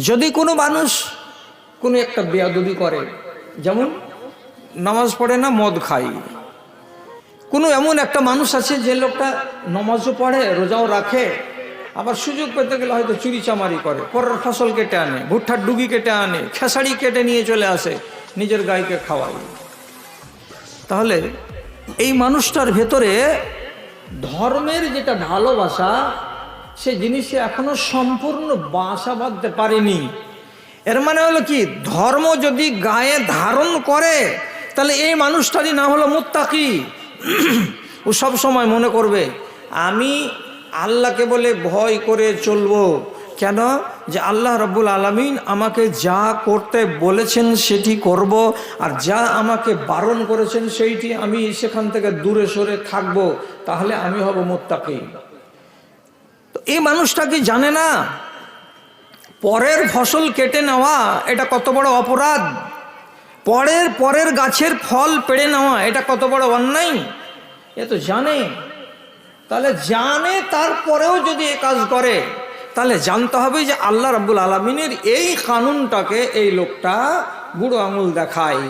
যদি কোনো মানুষ কোনো একটা বেয়াদবি করে, যেমন নামাজ পড়ে না, মদ খায়, কোনো এমন একটা মানুষ আছে যে লোকটা নামাজও পড়ে, রোজাও রাখে, আবার সুযোগ পেতে গেলে হয়তো চুরি চামারি করে, পরের ফসল কেটে আনে, ভুট্টার ডুগি কেটে আনে, খেসারি কেটে নিয়ে চলে আসে, নিজের গাইকে খাওয়ায়, তাহলে এই মানুষটার ভেতরে ধর্মের যেটা ভালোবাসা, সে জিনিসে এখনো সম্পূর্ণ বাসা বাঁধতে পারেনি। এর মানে হলো কি, ধর্ম যদি গায়ে ধারণ করে তাহলে এই মানুষটারই নাম হলো মুত্তাকি। ও সব সময় মনে করবে আমি আল্লাহকে বলে ভয় করে চলবো। কেন? যে আল্লাহ রাব্বুল আলামিন আমাকে যা করতে বলেছেন সেটি করব, আর যা আমাকে বারণ করেছেন সেইটি আমি সেখান থেকে দূরে সরে থাকবো, তাহলে আমি হব মুত্তাকি। তো এই মানুষটা কি জানে না পরের ফসল কেটে নেওয়া এটা কত বড় অপরাধ? পরের গাছের ফল পেড়ে নেওয়া এটা কত বড় অন্যায়? এ তো জানে। তাহলে জানে, তারপরেও যদি এ কাজ করে, তাহলে জানতে হবে যে আল্লাহ রাব্বুল আলামিনের এই কানুনটাকে এই লোকটা বুড়ো আঙুল দেখায়।